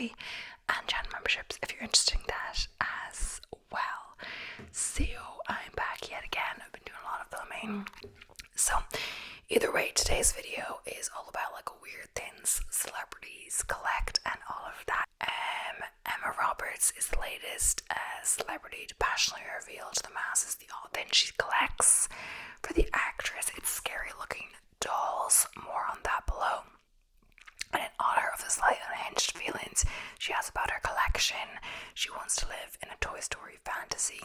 coffee and channel memberships if you're interested in that as well. So I'm back yet again. I've been doing a lot of filming. So either way, today's video is all about like weird things celebrities collect and all of that. Emma Roberts is the latest celebrity to passionately reveal to the masses the odd thing she collects. For the actress, it's scary looking dolls. More on that below. And in honor of the slight unhinged feelings she has about her collection, she wants to live in a Toy Story fantasy.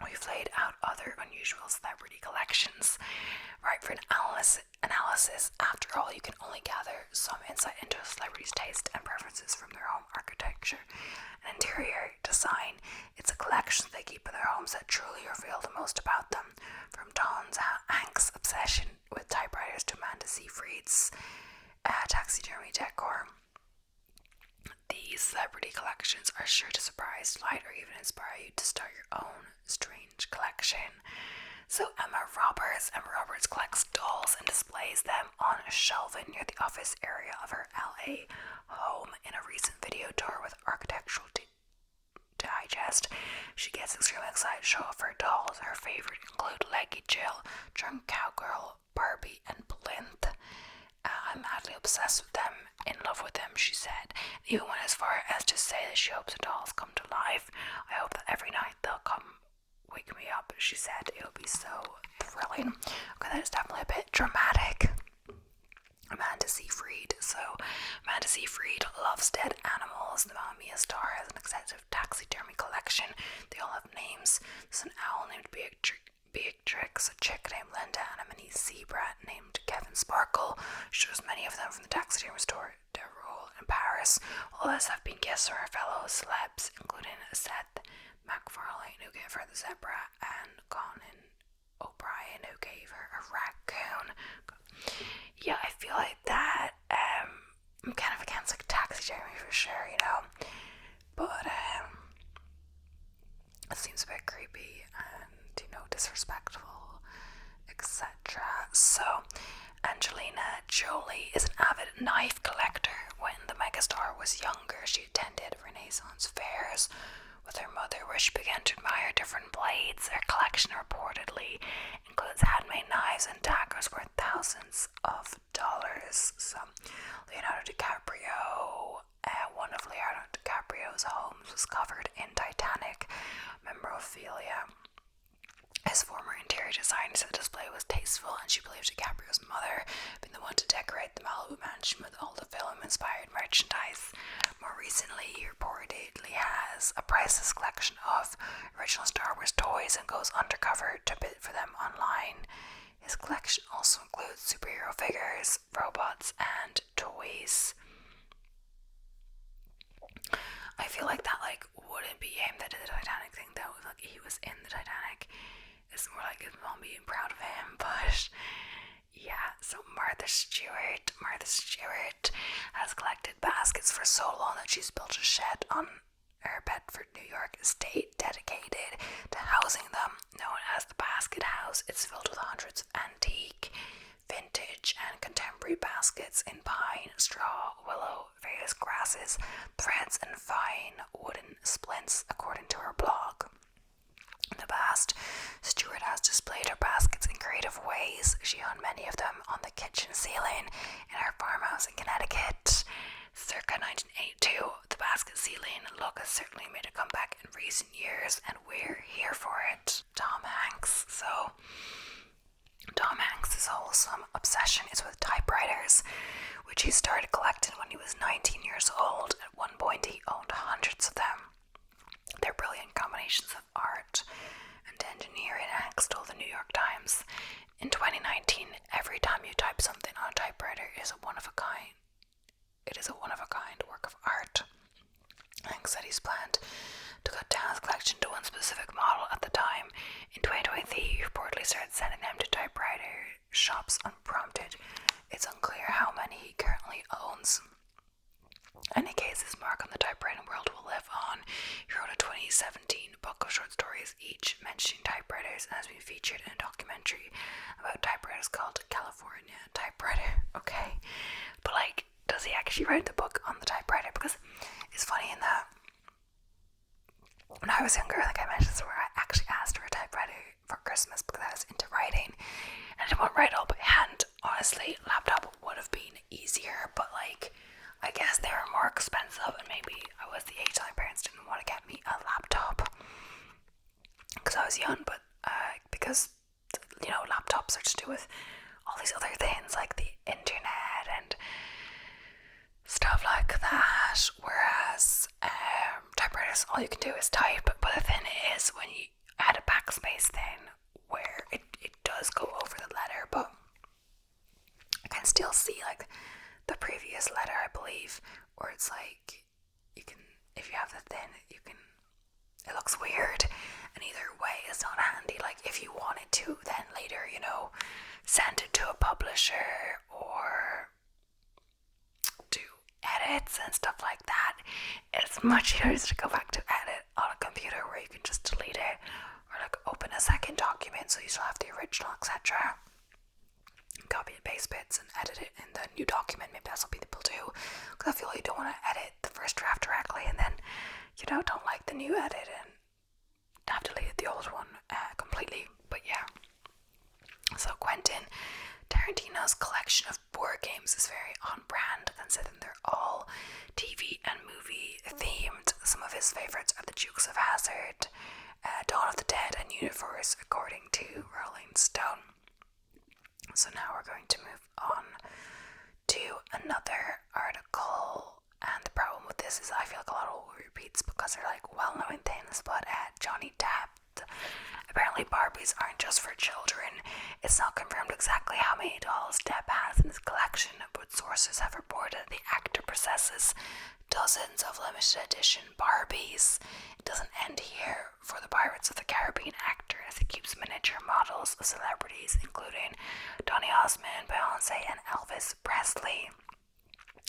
We've laid out other unusual celebrity collections. Right, for an analysis, after all, you can only gather some insight into a celebrity's taste and preferences from their home architecture and interior design. It's a collection they keep in their homes that truly reveal the most about them, from Dawn's Hank's obsession with typewriters to Amanda Seyfried's taxidermy decor. These celebrity collections are sure to surprise, delight, or even inspire you to start your own strange collection. So Emma Roberts collects dolls and displays them on a shelving near the office area of her LA home. In a recent video tour with Architectural Digest, she gets extremely excited to show off her dolls. Her favorite include Leggy Jill, Drunk Cowgirl, Barbie, and Blythe. I'm madly obsessed with them, in love with them, she said. Even went as far as to say that she hopes the dolls come to life. I hope that every night they'll come wake me up, she said. It'll be so thrilling. Okay, that is definitely a bit dramatic. Amanda Seyfried. So, Amanda Seyfried loves dead animals. The Mamma Mia star has an extensive taxidermy collection. They all have names. There's an owl named Beatrix, a chick named Linda, and a mini zebra named Kevin Sparkle. She shows many of them from the taxidermy store Deroule in Paris. All others have been gifts from her fellow celebs, including Seth MacFarlane, who gave her the zebra, and Conan O'Brien, who gave her a raccoon. Yeah, I feel like that. I'm kind of against like taxidermy for sure, you know, but it seems a bit creepy and, you know, disrespectful, etc. So, Angelina Jolie is an avid knife collector. When the megastar was younger, she attended Renaissance fairs with her mother, where she began to admire different blades. Her collection reportedly includes handmade knives and daggers worth thousands of dollars. So, Leonardo DiCaprio, one of Leonardo DiCaprio's homes was covered in Titanic memorabilia. His former interior designer said the display was tasteful, and she believed DiCaprio's mother had been the one to decorate the Malibu mansion with all the film-inspired merchandise. More recently, he reportedly has a priceless collection of original Star Wars toys and goes undercover to bid for them online. His collection also includes superhero figures, robots, and toys. I feel like that wouldn't be him that did the Titanic thing though. Like he was in the Titanic. It's more like his mom being proud of him, but yeah. So Martha Stewart has collected baskets for so long that she's built a shed on her Bedford, New York estate dedicated to housing them. Known as the Basket House, it's filled with hundreds of antique, vintage, and contemporary baskets in pine, straw, willow, various grasses, threads, and fine wooden splints, according to her blog. In the past, Stewart has displayed her baskets in creative ways. She hung many of them on the kitchen ceiling in her farmhouse in Connecticut. Circa 1982, the basket ceiling look has certainly made a comeback in recent years, and we're here for it. Tom Hanks. So, Tom Hanks' wholesome obsession is with typewriters, which he started collecting when he was 19 years old. At one point, he owned hundreds of them. They're brilliant combinations of art and engineering, Hanks told the New York Times. In 2019, every time you type something on a typewriter is a one-of-a-kind. It is a one-of-a-kind work of art. Hanks said he's planned to cut down his collection to one specific model at the time. In 2023, he reportedly started sending them to typewriter shops unprompted. It's unclear how many he currently owns. In any case, his mark on the typewriting world will live on. He wrote a 2017 book of short stories, each mentioning typewriters, and has been featured in a documentary about typewriters called California Typewriter. Okay, but does he actually write the book on funny in that when I was younger, like I mentioned, where I actually asked for a typewriter for Christmas because I was into writing and I didn't want to write all by hand. Honestly, laptop would have been easier, but like I guess they were more expensive, and maybe I was the age that my parents didn't want to get me a laptop because I was young, but because laptops are to do with all these other things like the internet and stuff like that, whereas typewriters, all you can do is type. But the thing is, when you add a backspace thing where it does go over the letter, but I can still see like the previous letter, I believe, where it's like you can, if you have the thing, you can, it looks weird, and either way it's not handy. Like if you wanted to then later, send it to a publisher or do edits and stuff like that, it's much easier to go back to edit on a computer where you can just delete it or like open a second document so you still have the original, etc. Copy and paste bits and edit it in the new document. Maybe that's what people do, because I feel like you don't want to edit the first draft directly and then don't like the new edit and have deleted the old one completely. But yeah, so Quentin Tarantino's collection of board games is very on brand, considering they're all TV and movie themed. Some of his favorites are the Dukes of Hazzard, Dawn of the Dead, and Universe, according to Rolling Stone. So now we're going to move on to another article, and the problem with this is I feel like a lot of repeats because they're like well-known things, but Johnny Depp. Apparently Barbies aren't just for children. It's not confirmed exactly how many dolls Depp has in his collection, but sources have reported the actor possesses dozens of limited edition Barbies. It doesn't end here for the Pirates of the Caribbean actor, as he keeps miniature models of celebrities including Donny Osmond, Beyonce, and Elvis Presley.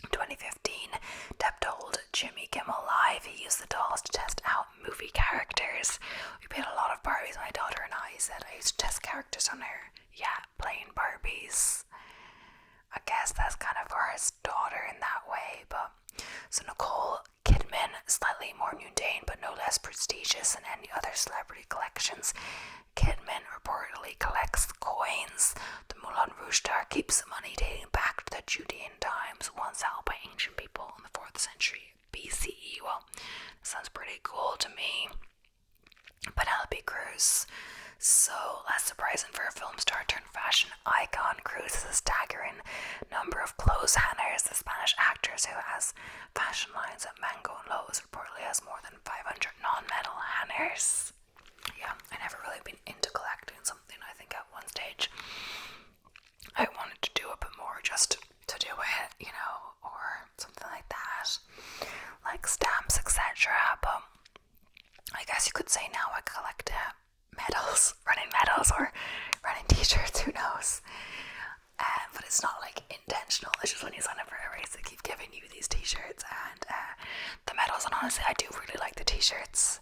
In 2015, Depp told Jimmy Kimmel Live he used the dolls to test out movie characters. We played a lot of Barbies, my daughter and I. He said, I used to test characters on her. Yeah, playing Barbies. I guess that's kind of for his daughter in that way, but... So Nicole Kidman, slightly more mundane but no less prestigious than any other celebrity collections. Kidman reportedly collects coins. The Moulin Rouge star keeps money dating back to the Judean times, once held by ancient people in the 4th century BCE. Well, that sounds pretty cool to me. Penelope Cruz. So, less surprising for a film star turned fashion icon, Cruz has a staggering number of clothes hangers. The Spanish actress, who has fashion lines at Mango and Lowe's, reportedly has more than 500 non-metal hangers. Yeah, I never really been into collecting something. I think at one stage I wanted to do a bit more just to do it, or something like that, like stamps, etc. But I guess you could say now I collect medals, running medals, or running t-shirts, who knows. But it's not like intentional. It's just when you sign up for a race, they keep giving you these t-shirts and the medals. And honestly, I do really like the t-shirts,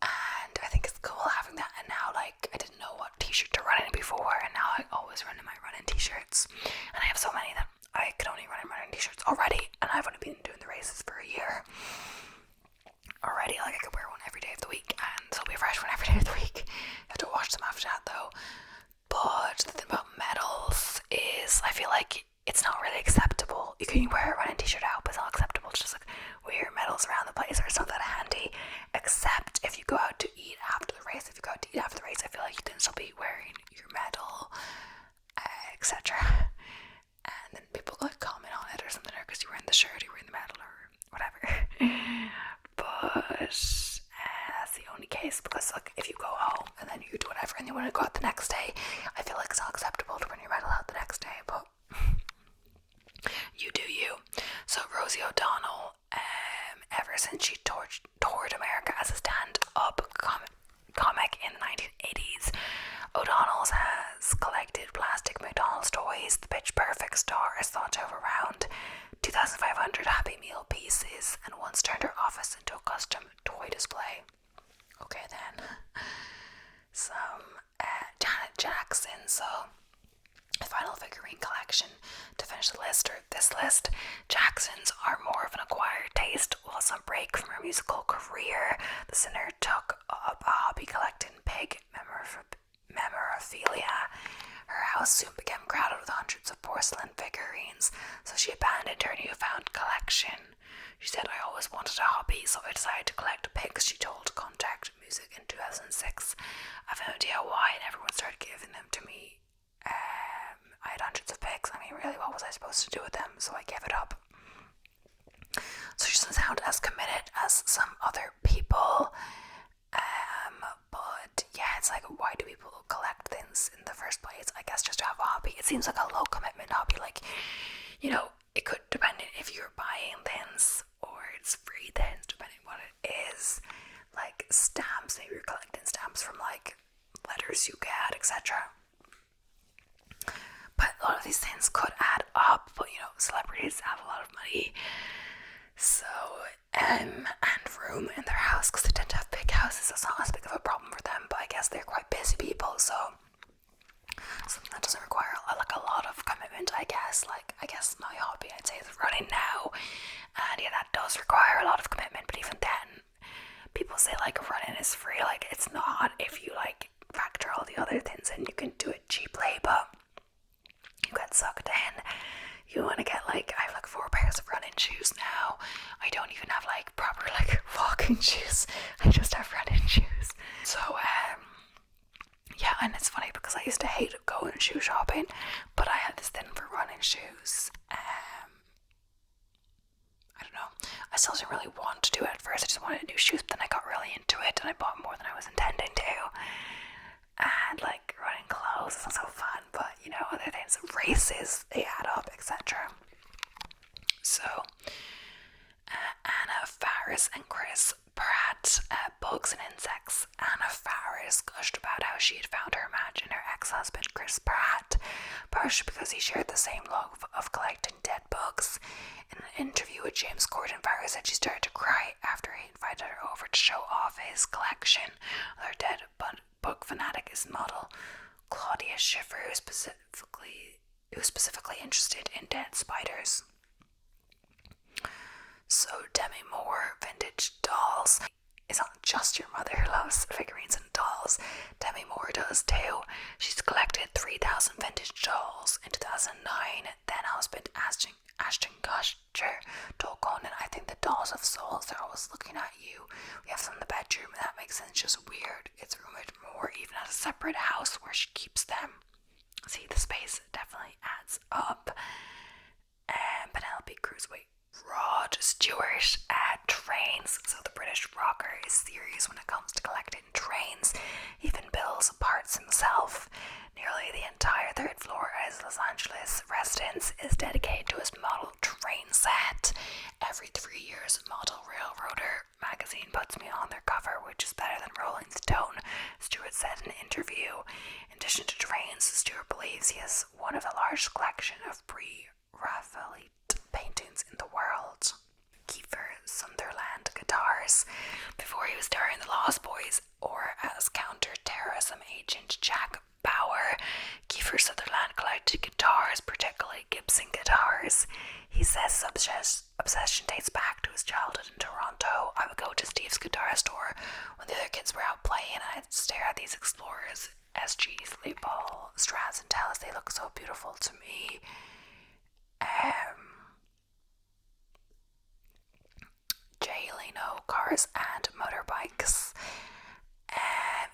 and I think it's cool having that. And now, like, I didn't know what t-shirt to run in before, and now I always run in my running t-shirts. And I have so many that I could only run in running t-shirts already, and I've only been doing the races for a year already. Like, I could wear one every day of the week and still be a fresh one every day of the week. I have to wash them after that though. But the thing about medals is I feel like it's not really acceptable. You can wear a running t-shirt out, but it's not acceptable to just like wear your medals around the place, or it's not that handy, except if you go out to eat after the race. If you go out to eat after the race, I feel like you can still be wearing your medal, etc. And then people like comment on it or something, or because you're wearing the shirt, you're wearing the medal, or whatever. But that's the only case, because like if you go home and then you do whatever and you want to go out the next day, I feel like it's not acceptable to bring your medal out the next day. But you do you. So Rosie O'Donnell, ever since she toured America as a stand-up comic in the 1980s, O'Donnell's has collected plastic McDonald's toys. The Pitch Perfect star is thought to have around 2,500 Happy Meal pieces, and once turned her office into a custom toy display. Okay then. Some Janet Jackson. So the final figurine collection to finish the list, or this list. Jacksons are more of an acquired taste, while was on break from her musical career, the singer took up a hobby collecting pig memorabilia. Her house soon became crowded with hundreds of porcelain figurines, so she abandoned her newfound collection. She said, "I always wanted a hobby, so I decided to collect pigs," she told Contact Music in 2006. "I have no idea why, and everyone started giving them to me. I had hundreds of pigs. I mean, really, what was I supposed to do with them? So I gave it up." So she doesn't sound as committed as some other people. But yeah, it's like, why do people collect things in the first place? I guess just to have a hobby. It seems like a low commitment hobby. Like, you know, it could, depending if you're buying things or it's free things, depending what it is. Like stamps, maybe you're collecting stamps from like letters you get, etc. But a lot of these things could add up. But you know, celebrities have a lot of money, so and room in their house because they tend to have big houses. It's not as big of a problem for them, but I guess they're quite busy people, so something that doesn't require like a lot of commitment. I guess my hobby, I'd say, is running now, and yeah, that does require a lot of commitment. But even then, people say like running is free. Like, it's not. If you like factor all the other things in, you can do it cheaply, but you get sucked in. You want to get like, I have like 4 pairs of running shoes now. I don't even have like proper like walking shoes. I just have running shoes. So yeah, and it's funny because I used to hate going shoe shopping, but I had this thing for running shoes. I don't know. I still didn't really want to do it at first. I just wanted new shoes, but then I got really into it and I bought more than I was intending to. And like running clothes is not so fun, but you know, other things, races, they add up, etc. So Anna Faris and Chris Pratt, Bugs and Insects. Anna Faris gushed about how she had found her match in her ex-husband Chris Pratt, partially because he shared the same love of collecting dead bugs. In an interview with James Corden, Faris said she started to cry after he invited her over to show off his collection. Other dead bug fanatic is model Claudia Schiffer, who was specifically interested in dead spiders. So Demi Moore, vintage dolls. It's not just your mother who loves figurines and dolls. Demi Moore does too. She's collected 3,000 vintage dolls in 2009. Then husband Ashton Kutcher told Conan, "I think the dolls have souls. They're always looking at you. We have some in the bedroom, and that makes sense. Just weird. It's rumored Moore even has a separate house where she keeps them." See, the space definitely adds up. Penelope Cruz, Rod Stewart at Trains. So the British rocker is serious when it comes to collecting trains. He even builds parts himself. Nearly the entire 3rd floor of his Los Angeles residence is dedicated to his model train set. Every 3 years, Model Railroader magazine puts me on their cover, which is better than Rolling Stone, Stewart said in an interview. In addition to trains, Stewart believes he has one of the largest collection of Pre-Raphaelite paintings in the world. Kiefer Sutherland guitars. Before he was starring The Lost Boys or as counter-terrorism agent Jack Bauer, Kiefer Sutherland collected guitars, particularly Gibson guitars. He says his obsession dates back to his childhood in Toronto. I would go to Steve's guitar store when the other kids were out playing, and I'd stare at these Explorers, SGs, Les Paul, Strats, and Tellus. They look so beautiful to me. Jay Leno, cars and motorbikes.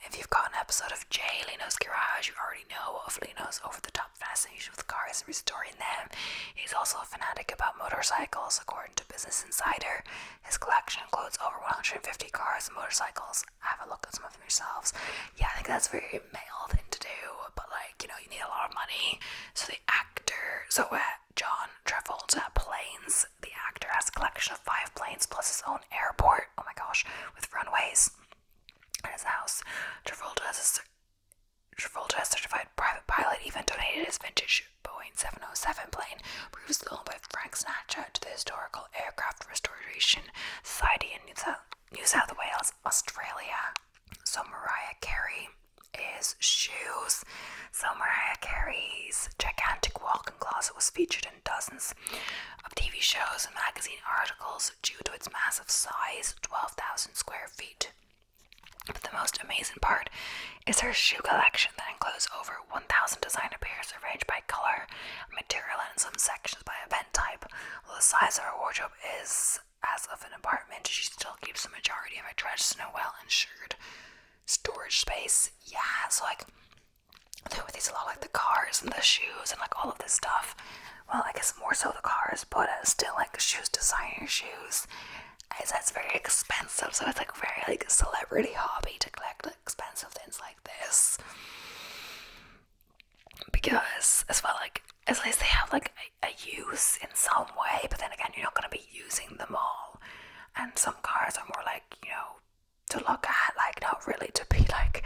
If you've got an episode of Jay Leno's Garage, you already know of Leno's over-the-top fascination with cars and restoring them. He's also a fanatic about motorcycles, according to Business Insider. His collection includes over 150 cars and motorcycles. Have a look at some of them yourselves. Yeah, I think that's a very male thing to do, but like, you know, you need a lot of money. So John Travolta Planes, the actor, has a collection of 5 planes plus his own airport. Oh my gosh, with runways. At his house, Travolta has a certified private pilot. Even donated his vintage Boeing 707 plane, previously owned by Frank Sinatra, to the Historical Aircraft Restoration Society in New South Wales, Australia. So Mariah Carey is shoes. So Mariah Carey's gigantic walk-in closet was featured in dozens of TV shows and magazines magazine articles due to its massive size, 12,000 square feet. But the most amazing part is her shoe collection that includes over 1,000 designer pairs arranged by color, material, and in some sections by event type. While the size of her wardrobe is as of an apartment, she still keeps the majority of her treasures in a well-insured storage space. Yeah, so like, with these a lot, like the cars and the shoes and like all of this stuff. Well, I guess more so the cars, but still like shoes, designer shoes. It's very expensive, so it's like very like a celebrity hobby to collect like expensive things like this. Because as well, like at least they have like a use in some way, but then again, you're not going to be using them all. And some cars are more like, you know, to look at, like not really to be like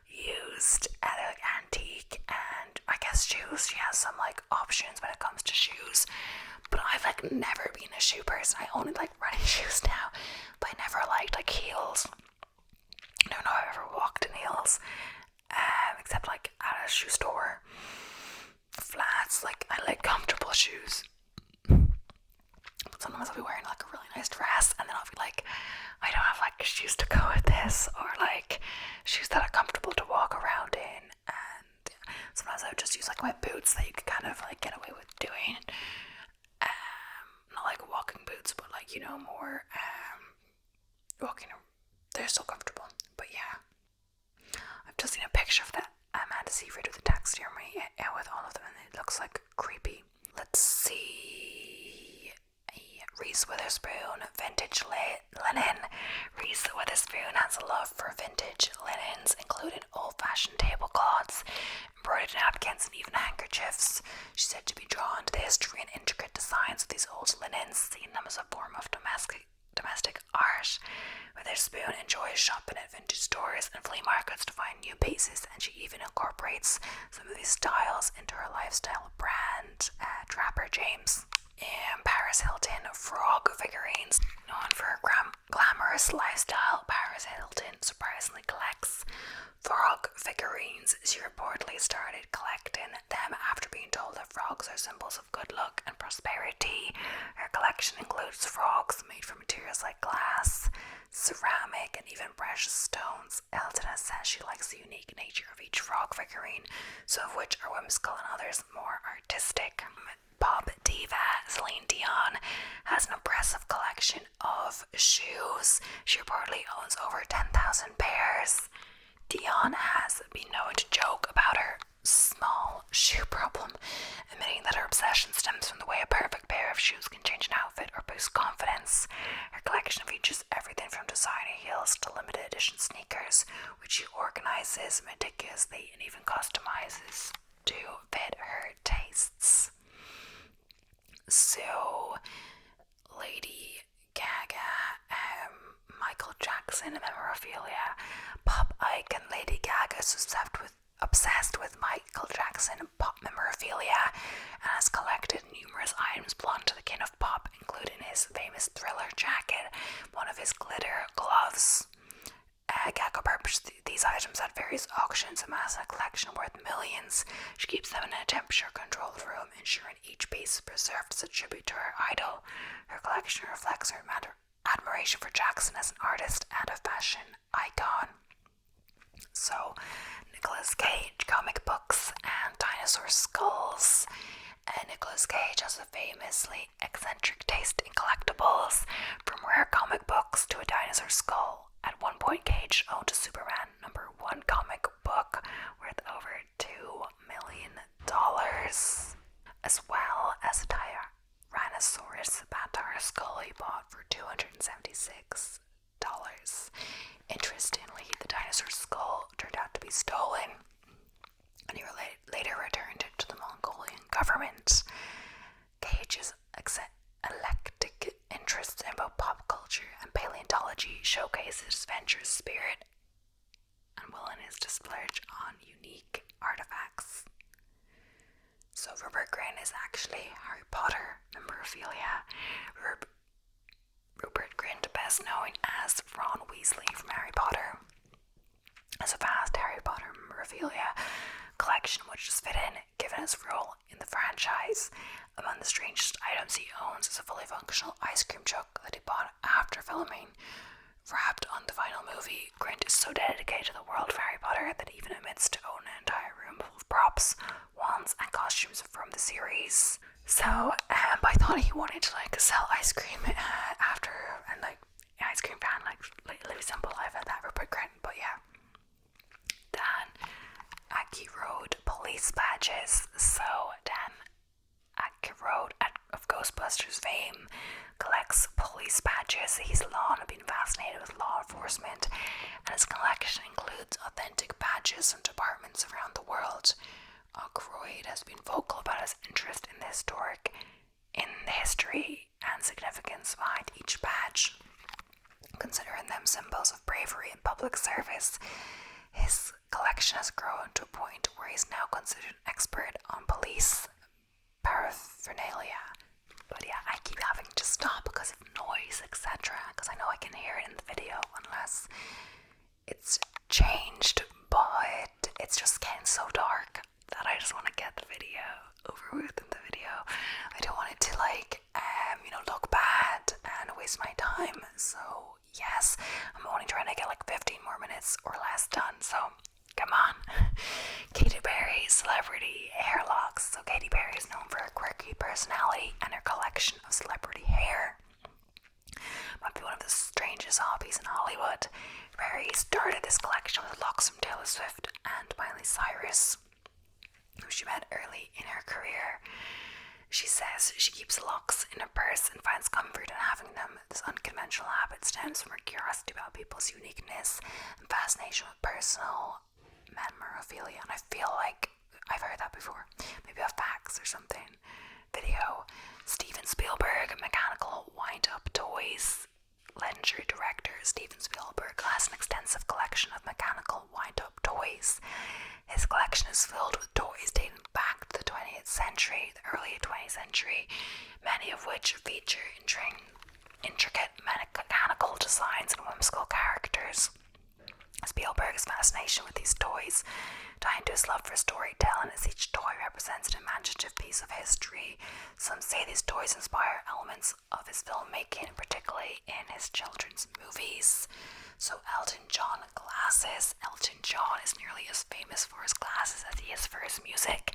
used, and they're like antique. And I guess shoes, she has some like options when it comes to shoes. But I've like never been a shoe person. I only like running shoes now, but I never liked like heels. I don't know if I've ever walked in heels, except like at a shoe store. Flats, like I like comfortable shoes. But sometimes I'll be wearing like a really nice dress, and then I'll be like, I don't have like shoes to go with this, or like shoes that are comfortable to walk around in. And sometimes I would just use like my boots that you could kind of like get away with doing. Not like walking boots, but like, you know, more walking. They're so comfortable. But yeah, I've just seen a picture of that Amanda Seyfried with the taxidermy with all of them, and it looks like creepy. Let's see. Reese Witherspoon, vintage linen. Reese Witherspoon has a love for vintage linens, including old-fashioned tablecloths, embroidered napkins, and even handkerchiefs. She's said to be drawn to the history and intricate designs of these old linens, seeing them as a form of domestic art. Witherspoon enjoys shopping at vintage stores and flea markets to find new pieces, and she even incorporates some of these styles into her lifestyle brand, Trapper James. Paris Hilton frog figurines. Known for her glamorous lifestyle, Paris Hilton surprisingly collects frog figurines. She reportedly started collecting them after being told that frogs are symbols of good luck and prosperity. Her collection includes frogs made from materials like glass, ceramic, and even precious stones. Hilton has said she likes the unique nature of each frog figurine, some of which are whimsical and others more artistic. Pop diva Celine Dion has an impressive collection of shoes. She reportedly owns over 10,000 pairs. Dion has been known to joke about her small shoe problem, admitting that her obsession stems from the way a perfect pair of shoes can change an outfit or boost confidence. Her collection features everything from designer heels to limited edition sneakers, which she organizes meticulously and even customizes to fit her tastes. So, Lady Gaga, Michael Jackson, memorabilia. Pop icon Lady Gaga is obsessed with Michael Jackson pop memorabilia and has collected numerous items belonging to the king of pop, including his famous Thriller jacket, one of his glitter gloves. Gaga purchased these items at various auctions, amassing a collection worth millions. She keeps them in a temperature-controlled room, ensuring each piece is preserved as a tribute to her idol. Her collection reflects her admiration for Jackson as an artist and a fashion icon. So, Nicolas Cage, comic books, and dinosaur skulls. Nicolas Cage has a famously eccentric taste in collectibles, from rare comic books to a dinosaur skull. At one point, Cage owned a Superman #1 comic book worth over $2 million, as well as a Tyrannosaurus Bataar skull he bought for $276. Interestingly, the dinosaur skull turned out to be stolen, and he later returned it to the Mongolian government. Cage's eclectic interests in both pop culture and paleontology showcase his adventurous spirit and willingness to splurge on unique artifacts. So Rupert Grint is actually Harry Potter memorabilia. Rupert Grint, best known as Ron Weasley from Harry Potter, has a vast Harry Potter memorabilia collection which is fit in, given his role in the franchise. Among the strangest items he owns is a fully functional ice cream truck that he bought after filming. Wrapped on the final movie, Grint is so dedicated to the world of Harry Potter that even admits to own an entire room full of props, wands, and costumes from the series. So, I thought he wanted to sell ice cream after, and ice cream fan, live a simple life at that Rupert Grint. But yeah. Dan Aykroyd police badges. So Dan Aykroyd of Ghostbusters fame collects police badges. He's long been fascinated with law enforcement, and his collection includes authentic badges from departments around the world. Aykroyd has been vocal about his interest in the history and significance behind each badge, considering them symbols of bravery and public service. His collection has grown to a point where he's now considered an expert on police paraphernalia. But yeah, I keep having to stop because of noise, etc. Because I know I can hear it in the video unless it's changed, but it's just getting so dark that I just want to get the video over with in the video. I don't want it to look bad and waste my time. So yes, I'm only trying to get 15 more minutes or less done, so come on. Katy Perry celebrity hair locks. So Katy Perry is known for her quirky personality and her collection of celebrity hair. Might be one of the strangest hobbies in Hollywood. Perry started this collection with locks from Taylor Swift and Miley Cyrus, who she met early in her career. She says she keeps locks in her purse and finds comfort in having them. This unconventional habit stems from her curiosity about people's uniqueness and fascination with personal memorabilia. And I feel like I've heard that before. Maybe a fax or something. Video. Steven Spielberg, mechanical wind-up toys. Legendary director Steven Spielberg has an extensive collection of mechanical wind-up toys. His collection is filled with toys dating back to the 20th century, the early 20th century, many of which feature intricate mechanical designs and whimsical characters. Spielberg's fascination with these toys, tying to his love for storytelling, as each toy represents an imaginative piece of history. Some say these toys inspire elements of his filmmaking, particularly in his children's movies. So Elton John glasses. Elton John is nearly as famous for his glasses as he is for his music,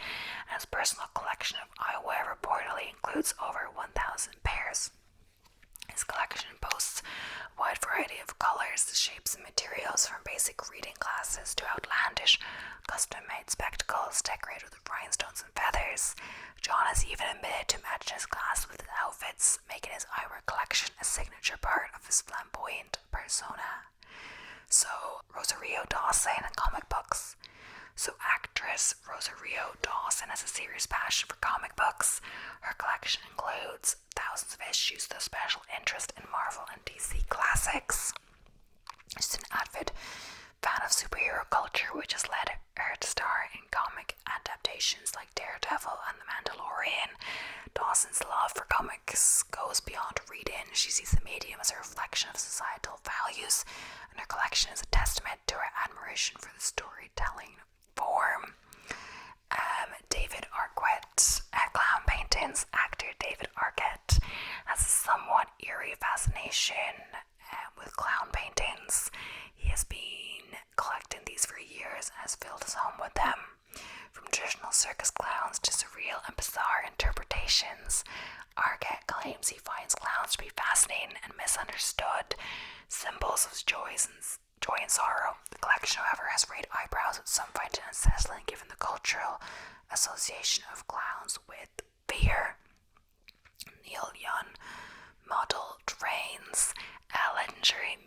and his personal collection of eyewear reportedly includes over 1,000 pairs. His collection boasts a wide variety of colors, shapes, and materials, from basic reading glasses to outlandish, custom-made spectacles decorated with rhinestones and feathers. John has even admitted to matching his glasses with his outfits, making his eyewear collection a signature part of his flamboyant persona. So, Rosario Dawson in comic books. So actress Rosario Dawson has a serious passion for comic books. Her collection includes thousands of issues with a special interest in Marvel and DC classics. She's an avid fan of superhero culture, which has led her to star in comic adaptations like Daredevil and The Mandalorian. Dawson's love for comics goes beyond reading. She sees the medium as a reflection of societal values, and her collection is a testament to her admiration for the storytelling form. David Arquette, clown paintings. Actor David Arquette has a somewhat eerie fascination with clown paintings. He has been collecting these for years and has filled his home with them. From traditional circus clowns to surreal and bizarre interpretations, Arquette claims he finds clowns to be fascinating and misunderstood, symbols of joy and sorrow. The collection, however, has raised eyebrows, with some finding it unsettling given the cultural association of clowns with fear. Neil Young model trains. Legendary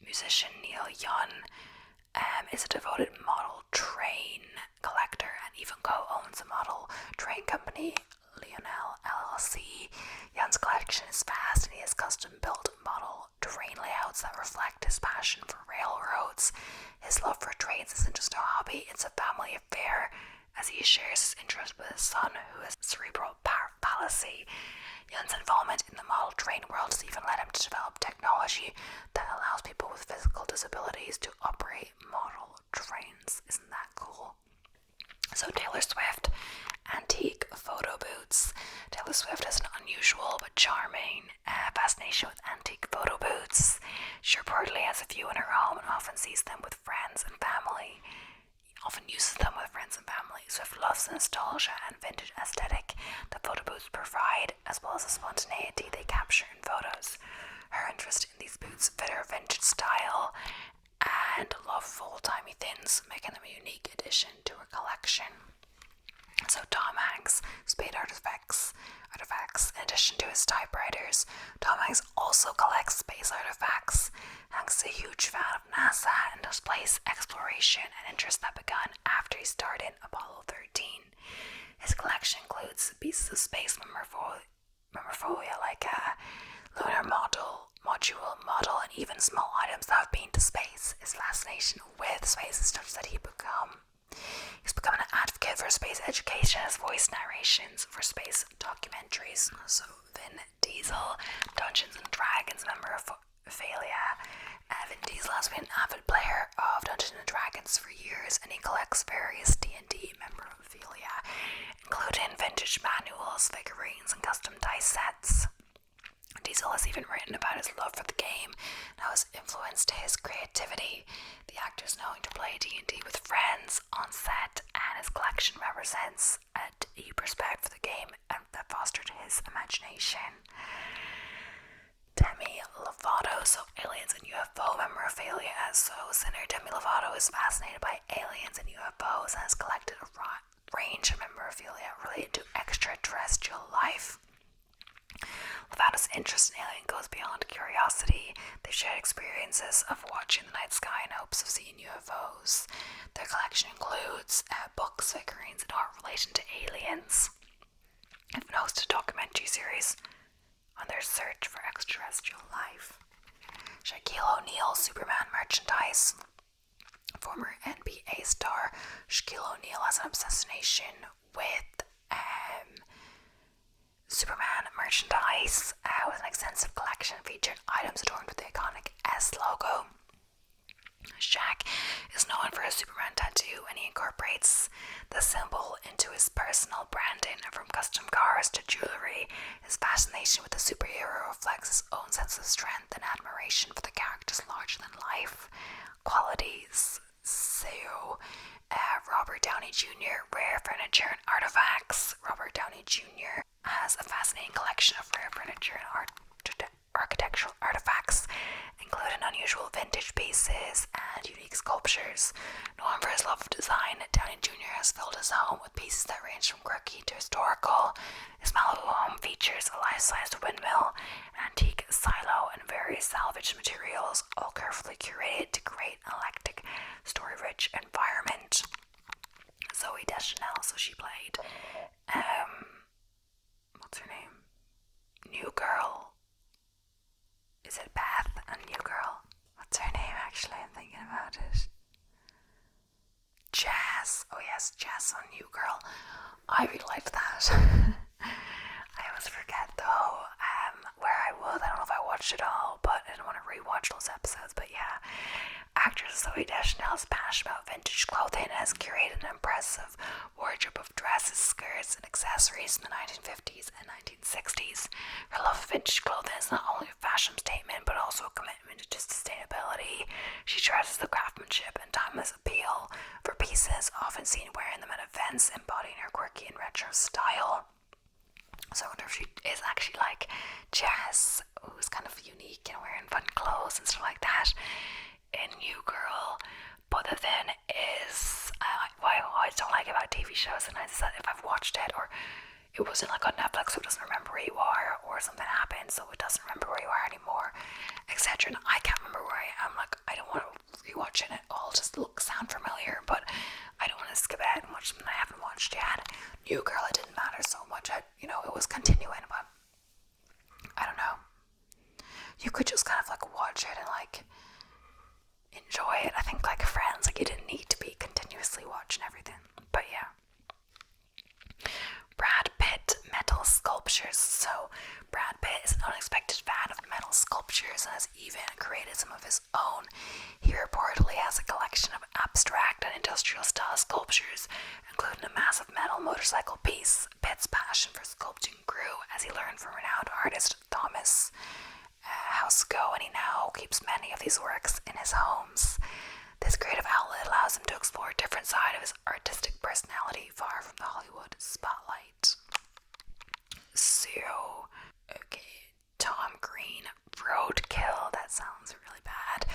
musician Neil Young is a devoted model train collector and even co-owns a model train company, Lionel LLC. Young's collection is vast, and he has custom-built model train layouts that reflect his passion for railroads. His love for trains isn't just a hobby, it's a family affair, as he shares his interest with his son, who has cerebral palsy. Young's involvement in the model train world has even led him to develop technology that allows people with physical disabilities to operate model trains. Isn't that cool? So Taylor Swift fascination with antique photo booths. She reportedly has a few in her home and often sees them with friends and family. Often uses them with friends and family. Swift loves the nostalgia and vintage aesthetic that photo booths provide, as well as the spontaneity they capture in photos. Her interest in these booths fit her vintage style and love of old-timey things, making them a unique addition to her collection. So Tom Hanks, spade artifacts. In addition to his typewriters, Tom Hanks also collects space artifacts. Hanks is a huge fan of NASA and does space exploration, an interest that began after he starred in Apollo 13. His collection includes pieces of space memorabilia like a lunar module, and even small items that have been to space. His fascination with space is such that he's become an advocate for space education as voice narrations for space documentaries. So Vin Diesel, Dungeons and Dragons memorabilia. Vin Diesel has been an avid player of Dungeons and Dragons for years, and he collects various D&D memorabilia, including vintage manuals, figurines, and custom dice sets. Diesel has even written about his love for the game and how it's influenced his creativity. The actor is known to play D&D with friends on set, and his collection represents a deep respect for the game and that fostered his imagination. Demi Lovato, so aliens and UFO memorabilia. So singer Demi Lovato is fascinated by aliens and UFOs and has collected a range of memorabilia related to extraterrestrial life. Lovato's interest in alien goes beyond curiosity. They've shared experiences of watching the night sky in hopes of seeing UFOs. Their collection includes books, figurines, and art relating to aliens. They've hosted a documentary series on their search for extraterrestrial life. Shaquille O'Neal Superman merchandise. Former NBA star Shaquille O'Neal has an obsession with Superman merchandise with an extensive collection featuring items adorned with the iconic S logo. Shaq is known for his Superman tattoo, and he incorporates the symbol into his personal branding, from custom cars to jewelry. His fascination with the superhero reflects his own sense of strength and admiration for the character's larger-than-life qualities. So, Robert Downey Jr., rare furniture and artifacts. Robert Downey Jr. has a fascinating collection of rare furniture and architectural artifacts, including unusual vintage pieces and unique sculptures. Known for his love of design, Downey Jr. has filled his home with pieces that range from quirky to historical. His Malibu home features a life-sized windmill, an antique silo, and various salvaged materials, all carefully curated to create an eclectic, story-rich environment. Zooey Deschanel, so she played what's her name? New Girl. Is it Beth and New Girl? What's her name actually? I'm thinking about it. Jazz. Oh yes, Jazz on New Girl. I really liked that. I always forget though where I was. I don't know if I watched it all, but I didn't want to rewatch those episodes. But yeah, actress Zooey Deschanel is passionate about vintage clothing and has curated an impressive wardrobe of dresses, skirts, and accessories in the 1950s and 1960s. Her love of vintage clothing is not only a fashion statement, but also a commitment to sustainability. She treasures the craftsmanship and timeless appeal for pieces, often seen wearing them at events, embodying her quirky and retro style. So I wonder if she is actually like Jazz, who's kind of unique and wearing fun clothes and stuff like that in New Girl. But the thing is, what I always don't like about TV shows sometimes is that if I've watched it, or it wasn't like on Netflix, so it doesn't remember where you are, or something happened, so it doesn't remember where you are anymore, etc. And I can't remember where I am. Like, I don't want to rewatch it. It all just sound familiar, but I don't want to skip ahead and watch something I haven't watched yet. New Girl, it didn't matter so much. It was continuing, but I don't know. You could just kind of like watch it and like enjoy it. I think like Friends, like you didn't need to be continuously watching everything. But yeah. Brad Pitt metal sculptures. So Brad Pitt is an unexpected fan of metal sculptures and has even created some of his own. He reportedly has a collection of abstract and industrial style sculptures, including a massive metal motorcycle piece. Pitt's passion for sculpting grew as he learned from renowned artist Thomas Moscow, and he now keeps many of these works in his homes. This creative outlet allows him to explore a different side of his artistic personality, far from the Hollywood spotlight. So, okay, Tom Green, Roadkill. That sounds really bad.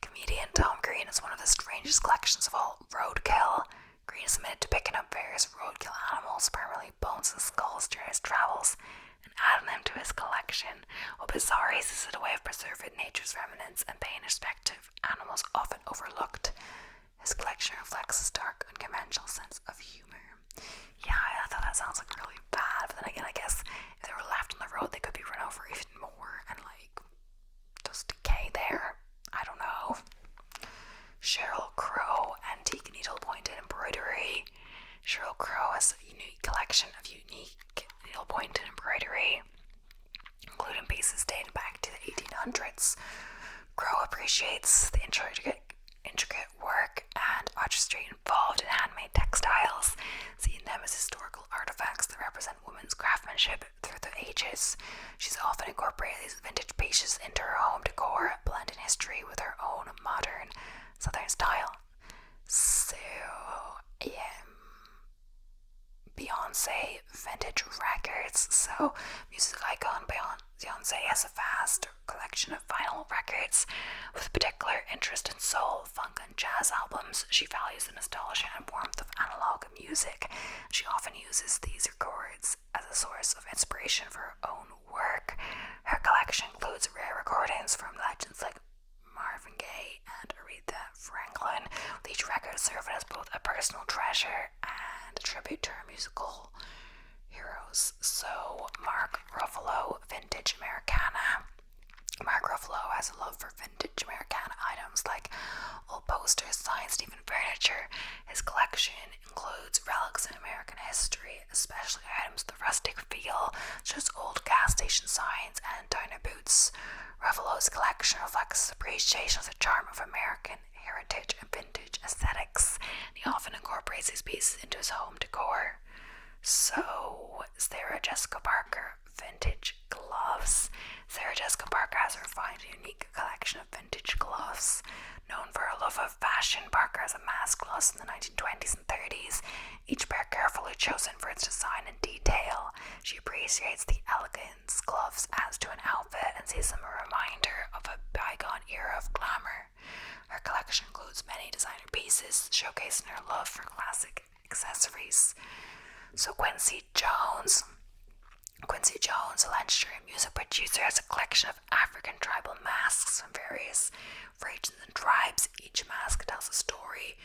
Comedian Tom Green is one of the strangest collections of all. Roadkill. Green is admitted to picking up various roadkill animals, primarily bones and skulls, during his travels, and adding them to his collection. What bizarre is it a way of preserving nature's remnants and paying respect to animals often overlooked. His collection reflects his dark, unconventional sense of humor. Yeah, I thought that sounds like really bad, but then again, I guess if they were left on the road, they could be run over even more and just decay there. I don't know. Sheryl Crow, antique needle-pointed embroidery. Sheryl Crow has a unique collection of unique needle-pointed embroidery, including pieces dating back to the 1800s. Crow appreciates the intricate work and artistry involved in handmade textiles, seeing them as historical artifacts that represent women's craftsmanship through the ages. She's often incorporated these vintage pieces into her home decor, blending history with her own modern Southern style. So, Beyonce vintage records. So, music icon Beyonce has a vast collection of vinyl records with particular interest in soul, funk, and jazz albums. She values the nostalgia and warmth of analog music. She often uses these records as a source of inspiration for her own work. Her collection includes rare recordings from legends like Marvin Gaye and Aretha Franklin, with each record serving as both a personal treasure and a tribute to her musical heroes. So, Mark Ruffalo, vintage Americana. Mark Ruffalo has a love for vintage Americana items like old posters, signs, and even furniture. His collection includes relics in American history, especially items with a rustic feel, such as old gas station signs and diner boots. Ruffalo's collection reflects his appreciation of the charm of American heritage and vintage aesthetics. He often incorporates these pieces into his home decor. So, Sarah Jessica Parker, vintage gloves. Sarah Jessica Parker has a refined and unique collection of vintage gloves. Known for her love of fashion, Parker has amassed gloves in the 1920s and 30s, each pair carefully chosen for its design and detail. She appreciates the elegance gloves adds to an outfit and sees them a reminder of a bygone era of glamour. Her collection includes many designer pieces, showcasing her love for classic accessories. So Quincy Jones, a legendary music producer, has a collection of African tribal masks from various regions and tribes. Each mask tells a story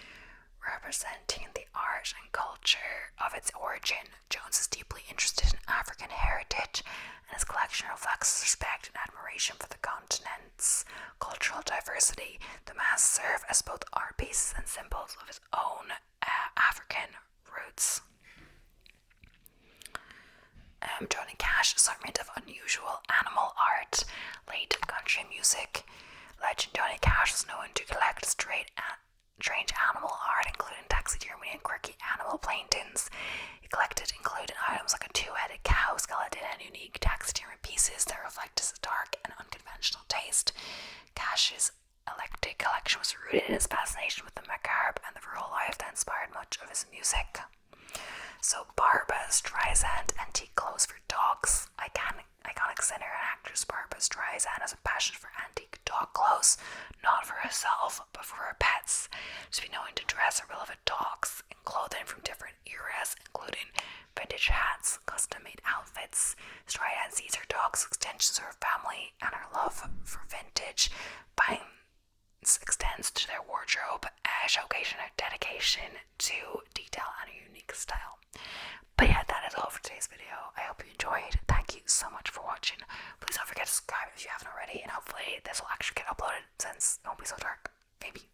representing the art and culture of its origin. Jones is deeply interested in African heritage, and his collection reflects his respect and admiration for the continent's cultural diversity. The masks serve as both art pieces and symbols of his own African roots. Johnny Cash, assortment of unusual animal art. Late country music legend Johnny Cash was known to collect strange animal art, including taxidermy and quirky animal paintings. He collected including items like a two-headed cow skeleton and unique taxidermy pieces that reflect his dark and unconventional taste. Cash's eclectic collection was rooted in his fascination with the macabre and the rural life that inspired much of his music. So Barbra Streisand, antique clothes for dogs. Iconic singer and actress Barbra Streisand has a passion for antique dog clothes, not for herself, but for her pets. She's been known to dress her beloved dogs in clothing from different eras, including vintage hats, custom-made outfits. Streisand sees her dogs as extensions of her family, and her love for vintage extends to their wardrobe, showcasing her dedication to detail and a unique style. But yeah, that is all for today's video. I hope you enjoyed. Thank you so much for watching. Please don't forget to subscribe if you haven't already, and hopefully this will actually get uploaded since it won't be so dark. Maybe.